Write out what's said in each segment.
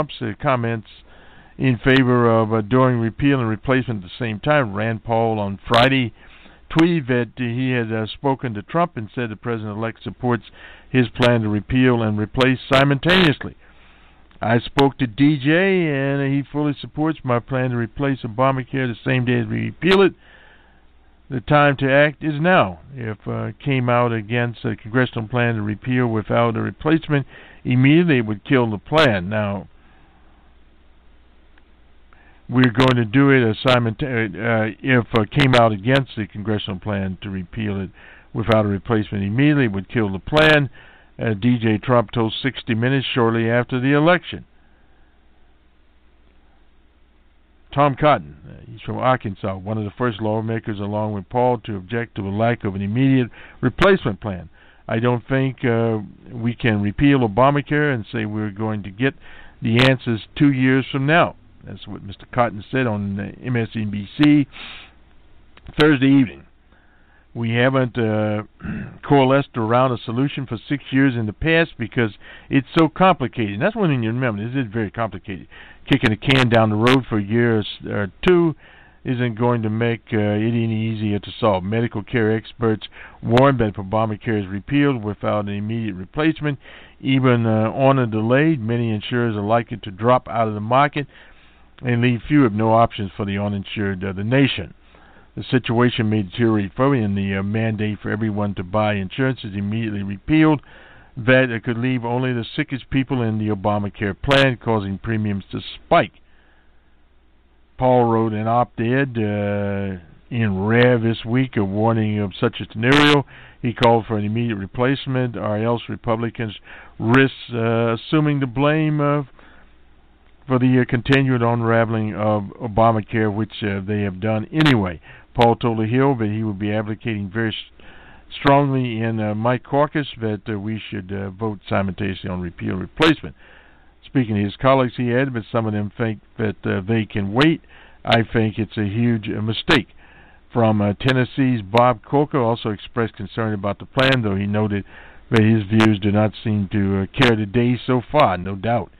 Trump's comments in favor of doing repeal and replacement at the same time. Rand Paul on Friday tweeted that he had spoken to Trump and said the president-elect supports his plan to repeal and replace simultaneously. I spoke to DJ, and he fully supports my plan to replace Obamacare the same day as we repeal it. The time to act is now. If came out against a congressional plan to repeal without a replacement, immediately it would kill the plan. Now, we're going to do it if came out against the congressional plan to repeal it without a replacement immediately, it would kill the plan. DJ Trump told 60 Minutes shortly after the election. Tom Cotton, he's from Arkansas, one of the first lawmakers along with Paul to object to the lack of an immediate replacement plan. I don't think we can repeal Obamacare and say we're going to get the answers 2 years from now. That's what Mr. Cotton said on MSNBC Thursday evening. We haven't coalesced around a solution for 6 years in the past because it's so complicated. And that's one thing you remember. This is very complicated. Kicking a can down the road for a year or two isn't going to make it any easier to solve. Medical care experts warn that if Obamacare is repealed without an immediate replacement, even on a delay, many insurers are likely to drop out of the market and leave few if no options for the uninsured of the nation. The situation may deteriorate further, and the mandate for everyone to buy insurance is immediately repealed. That it could leave only the sickest people in the Obamacare plan, causing premiums to spike. Paul wrote an op-ed in Rev this week, a warning of such a scenario. He called for an immediate replacement, or else Republicans risk assuming the blame for the continued unraveling of Obamacare, which they have done anyway. Paul told the Hill that he would be advocating very strongly in my caucus that we should vote simultaneously on repeal and replacement. Speaking to his colleagues, he added, but some of them think that they can wait. I think it's a huge mistake. From Tennessee's Bob Corker also expressed concern about the plan, though he noted that his views do not seem to carry the day so far, no doubt.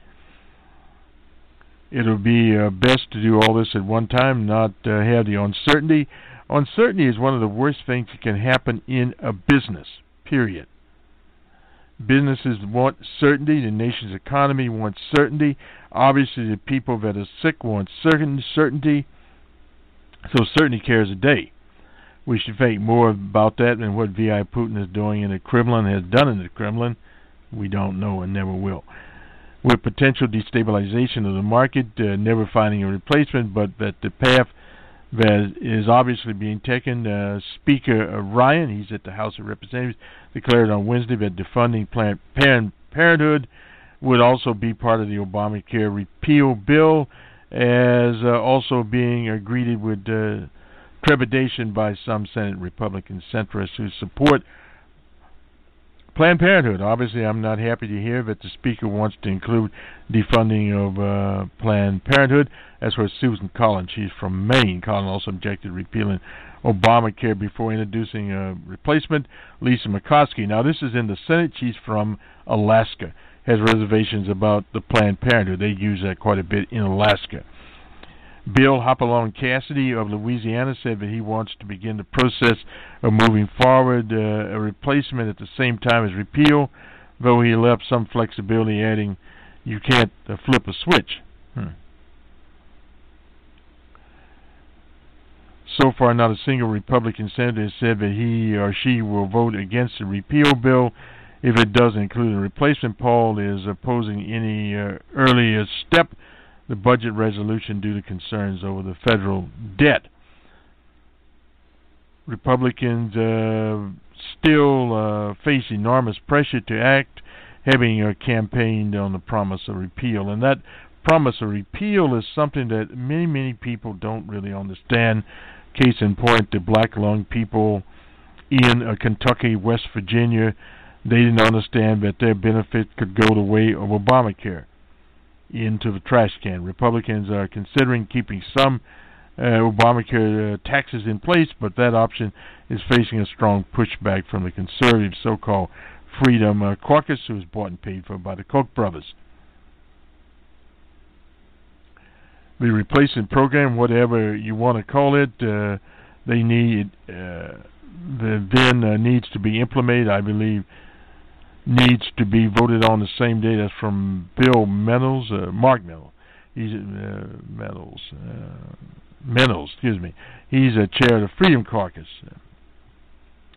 It'll be best to do all this at one time, not have the uncertainty. Uncertainty is one of the worst things that can happen in a business, period. Businesses want certainty. The nation's economy wants certainty. Obviously, the people that are sick want certainty. So certainty carries a day. We should think more about that than what V.I. Putin is doing in the Kremlin, has done in the Kremlin. We don't know and never will. With potential destabilization of the market, never finding a replacement, but that the path that is obviously being taken. Speaker Ryan, he's at the House of Representatives, declared on Wednesday that defunding Planned Parenthood would also be part of the Obamacare repeal bill, as also being greeted with trepidation by some Senate Republican centrists who support Planned Parenthood. Obviously, I'm not happy to hear that the Speaker wants to include defunding of Planned Parenthood. As for Susan Collins, she's from Maine. Collins also objected to repealing Obamacare before introducing a replacement. Lisa McCoskey, now this is in the Senate. She's from Alaska. Has reservations about the Planned Parenthood. They use that quite a bit in Alaska. Bill Hopalong Cassidy of Louisiana said that he wants to begin the process of moving forward a replacement at the same time as repeal, though he left some flexibility, adding, you can't flip a switch. So far, not a single Republican senator has said that he or she will vote against the repeal bill if it doesn't include a replacement. Paul is opposing any earlier step, the budget resolution, due to concerns over the federal debt. Republicans still face enormous pressure to act, having campaigned on the promise of repeal. And that promise of repeal is something that many people don't really understand. Case in point, the black lung people in Kentucky, West Virginia, they didn't understand that their benefit could go the way of Obamacare into the trash can. Republicans are considering keeping some Obamacare taxes in place, but that option is facing a strong pushback from the conservative so-called Freedom Caucus, who is bought and paid for by the Koch brothers. the replacement program, whatever you want to call it, they need needs to be implemented. I believe needs to be voted on the same day. That's from Bill Mark Meadows. He's Meadows, excuse me. He's a chair of the Freedom Caucus,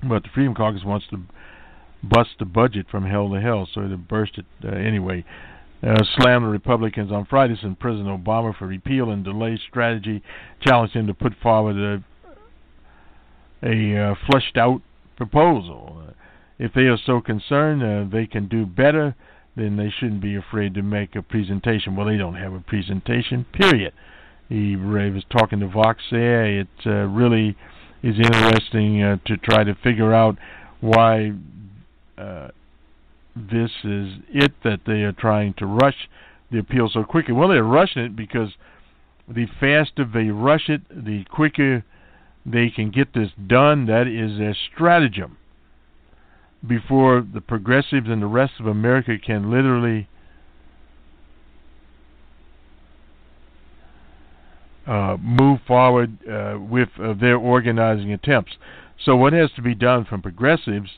but the Freedom Caucus wants to bust the budget from hell to hell, so they burst it anyway. Slammed the Republicans on Friday, sent President Obama for repeal and delay strategy, challenged him to put forward a fleshed-out proposal. If they are so concerned they can do better, then they shouldn't be afraid to make a presentation. Well, they don't have a presentation, period. He was talking to Vox there. It really is interesting to try to figure out why this is it that they are trying to rush the appeal so quickly. Well, they're rushing it because the faster they rush it, the quicker they can get this done. That is their stratagem. Before the progressives and the rest of America can literally move forward with their organizing attempts. So what has to be done from progressives,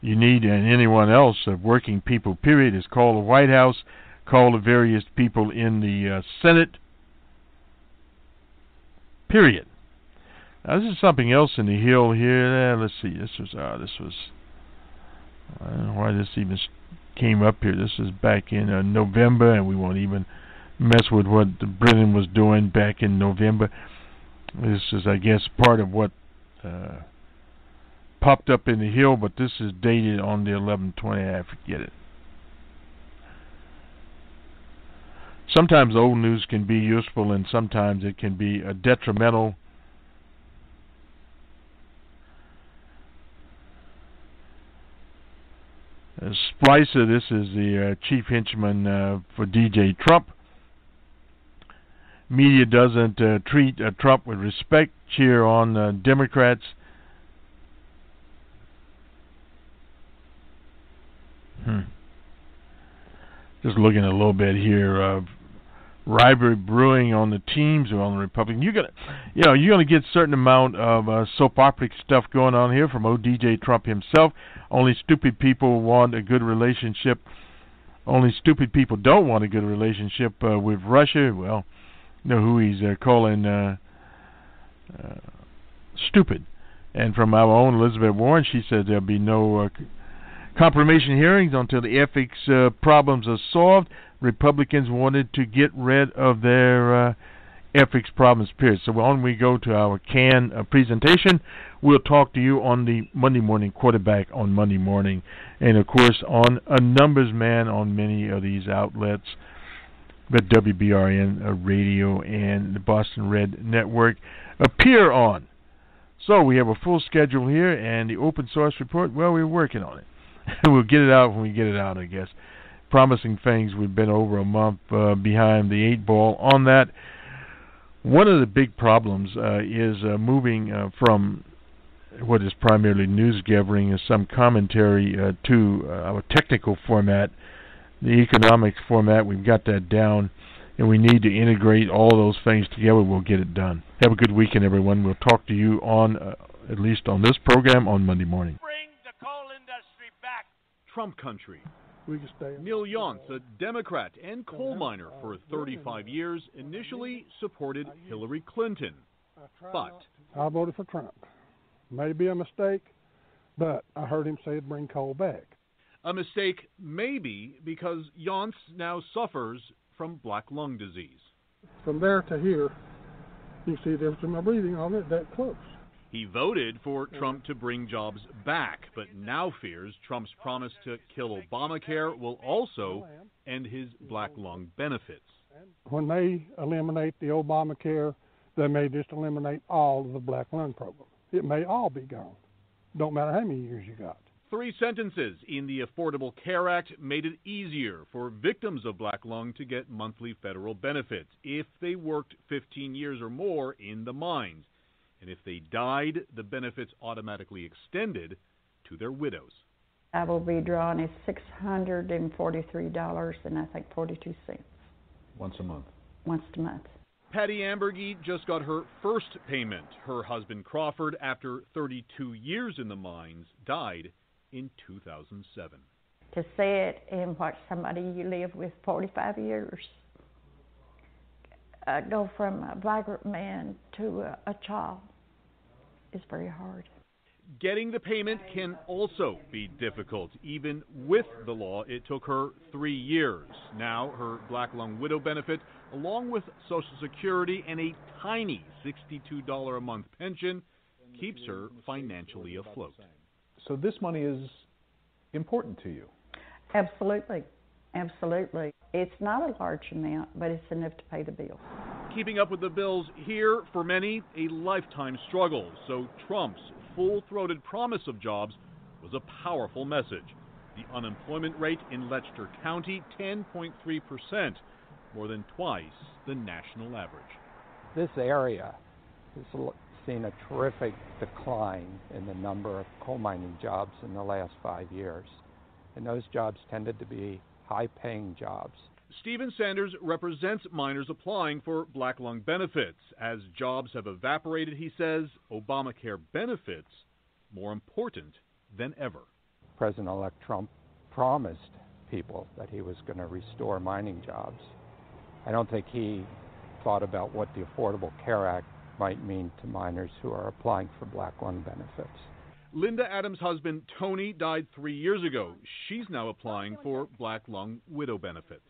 you need, and anyone else, working people, period, is call the White House, call the various people in the Senate, period. Now, this is something else in the Hill here. Let's see. This was. I don't know why this even came up here. This is back in November, and we won't even mess with what Britain was doing back in November. This is, I guess, part of what popped up in the Hill, but this is dated on the 11/20. I forget it. Sometimes old news can be useful, and sometimes it can be detrimental. Splicer, this is the chief henchman for DJ Trump. Media doesn't treat Trump with respect. Cheer on Democrats. Just looking a little bit here of rivalry brewing on the teams or on the Republicans. You're gonna get a certain amount of soap opera stuff going on here from DJ Trump himself. Only stupid people want a good relationship. Only stupid people don't want a good relationship with Russia. Well, you know who he's calling stupid. And from our own Elizabeth Warren, she said there'll be no confirmation hearings until the ethics problems are solved. Republicans wanted to get rid of their ethics problems, period. So when we go to our presentation, we'll talk to you on the Monday Morning Quarterback on Monday morning, and of course on a numbers man on many of these outlets, the WBRN radio and the Boston Red Network appear on. So we have a full schedule here, and the open source report, well, we're working on it. We'll get it out when we get it out, I guess. Promising things. We've been over a month behind the 8 ball on that. One of the big problems is moving from what is primarily news gathering and some commentary to our technical format, the economics format. We've got that down, and we need to integrate all those things together. We'll get it done. Have a good weekend, everyone. We'll talk to you on, at least on this program, on Monday morning. Bring the coal industry back. Trump country. Neil Yontz, a Democrat and coal miner for 35 years, initially supported Hillary Clinton. But I voted for Trump. Maybe a mistake, but I heard him say it'd bring coal back. A mistake maybe because Yontz now suffers from black lung disease. From there to here, you see the difference in my breathing on it that close. He voted for Trump to bring jobs back, but now fears Trump's promise to kill Obamacare will also end his black lung benefits. When they eliminate the Obamacare, they may just eliminate all of the black lung program. It may all be gone. Don't matter how many years you got. 3 sentences in the Affordable Care Act made it easier for victims of black lung to get monthly federal benefits if they worked 15 years or more in the mines. And if they died, the benefits automatically extended to their widows. I will be drawing is $643 and I think 42 cents. Once a month. once a month. Patty Ambergy just got her first payment. Her husband Crawford, after 32 years in the mines, died in 2007. To see it in what somebody you live with 45 years go from a vibrant man to a child is very hard. Getting the payment can also be difficult. Even with the law, it took her 3 years. Now, her Black Lung Widow benefit, along with Social Security and a tiny $62 a month pension, keeps her financially afloat. So this money is important to you? Absolutely. Absolutely. It's not a large amount, but it's enough to pay the bills. Keeping up with the bills here, for many, a lifetime struggle. So Trump's full-throated promise of jobs was a powerful message. The unemployment rate in Letcher County, 10.3%, more than twice the national average. This area has seen a terrific decline in the number of coal mining jobs in the last 5 years. And those jobs tended to be high-paying jobs. Stephen Sanders represents miners applying for Black Lung benefits. As jobs have evaporated, he says, Obamacare benefits more important than ever. President-elect Trump promised people that he was going to restore mining jobs. I don't think he thought about what the Affordable Care Act might mean to miners who are applying for Black Lung benefits. Linda Adams' husband, Tony, died 3 years ago. She's now applying for Black Lung Widow benefits.